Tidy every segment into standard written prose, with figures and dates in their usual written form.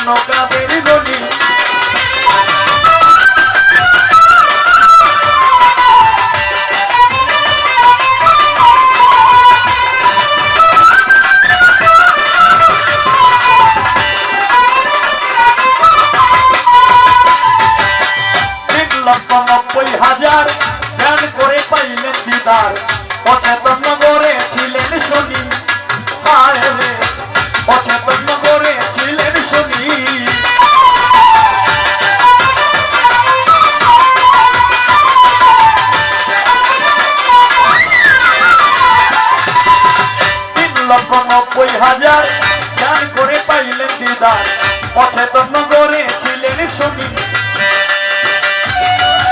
মজনু কাদের গনি হাজার ধ্যান করে পাইলেন দিদার অচেতন নগরে ছিলেন শনি অচেতন নগরে ছিলেন শনি হাজার ধ্যান করে পাইলেন দিদার অচেতন নগরে ছিলেন শনি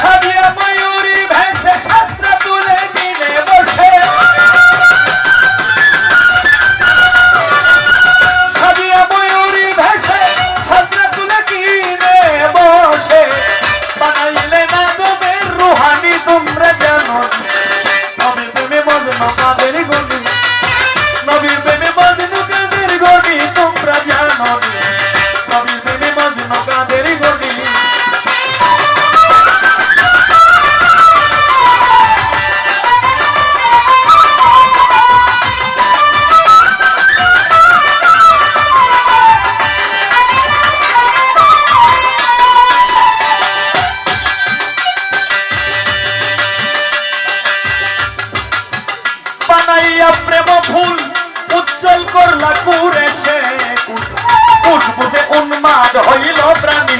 সাজিয়া ময়ূরী ভেসে শাস্ত্র তুলে নিলে বসে সাজিয়া ময়ূরী ভেসে শাস্ত্র তুলে কিনে বসে বানাইলে না তোমার রুহানি তোমরা জানো নবীর প্রেমে মজনু কাদের গনি নবীর প্রেমে মজনু কাদের গনি তোমরা জানো নবীর প্রেমে মজনু কাদের গনি প্রেম ফুল উজ্জ্বল করলা কুরে সে উঠবুতে উন্মাদ হইল প্রাণী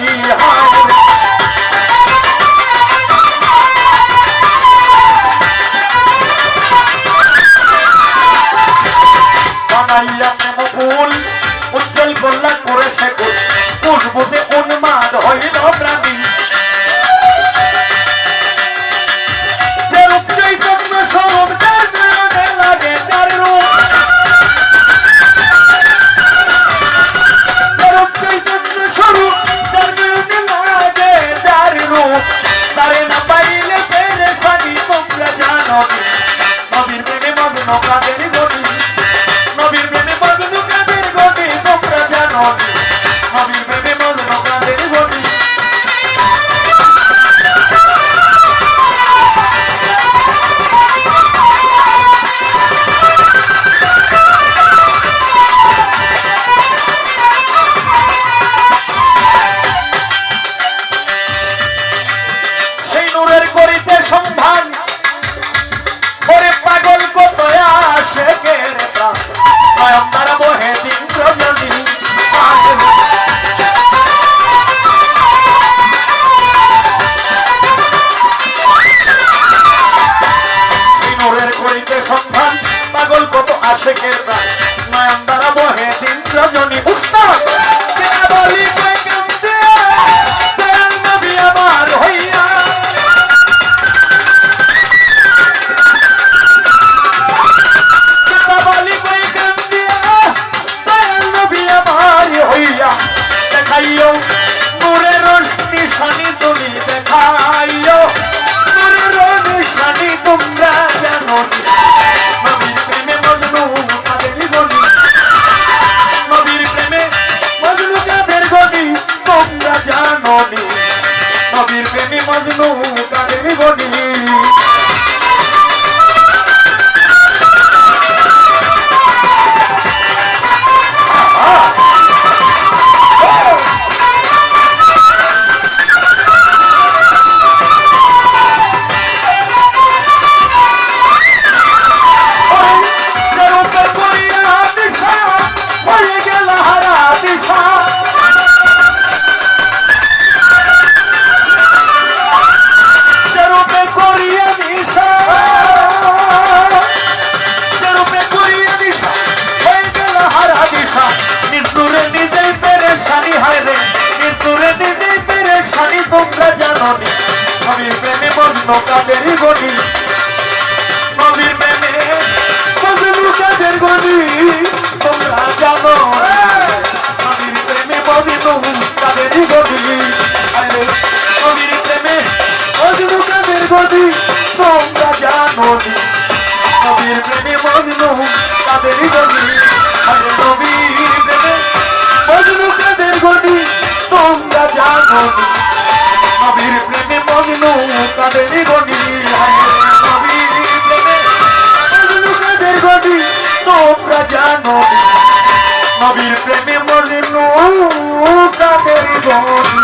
বানাইয়া প্রেম ফুল উজ্জ্বল করলা কুরে সে উঠবুতে উন্মাদ হইল প্রাণী যে রূপ চৈতন্য স্বরূপ তারে না পাইলে পেরেশানি তোমরা জানো নবীর প্রেমে মজনু কাদের গনি নবীর প্রেমে মজনু কাদের গনি তোমরা জানো নবীর প্রেমে মজনু কাদের গনি সন্ধান করে পাগল কত আশেকের প্রাণ নয়ন দ্বারা বহে দিন রজনী নূরের করিতে সন্ধান পাগল কত আশেকের প্রাণ নয়ন দ্বারা বহে দিন রজনী উস্তাদ বলি নবী আমার হইয়া দেখাইও নূরের নিশানি তুমি দেখাইও নূরের নিশানি তোমরা জানো নবীর প্রেমে মজনু কাদের গনি নবীর প্রেমে মজনু কাদের গনি তোমরা জানো নবীর প্রেমে মজনু কাদের গনি তোমরা জানো নবীর প্রেমে মজনু কাদের গনি নবীর প্রেমে মজনু কাদের গনি তোমরা জানো নবীর প্রেমে মজনু কাদের গনি নবীর প্রেমে মজনু কাদের গনি তোমরা জানো নবীর প্রেমে মজনু কাদের গনি নবীর প্রেমে মজনু কাদের গনি গনি নবীর প্রেমে মজনু কাদের গনি নবীর প্রেমে মজনু কাদের গনি তোমরা জানো নবীর প্রেমে মজনু কাদের গনি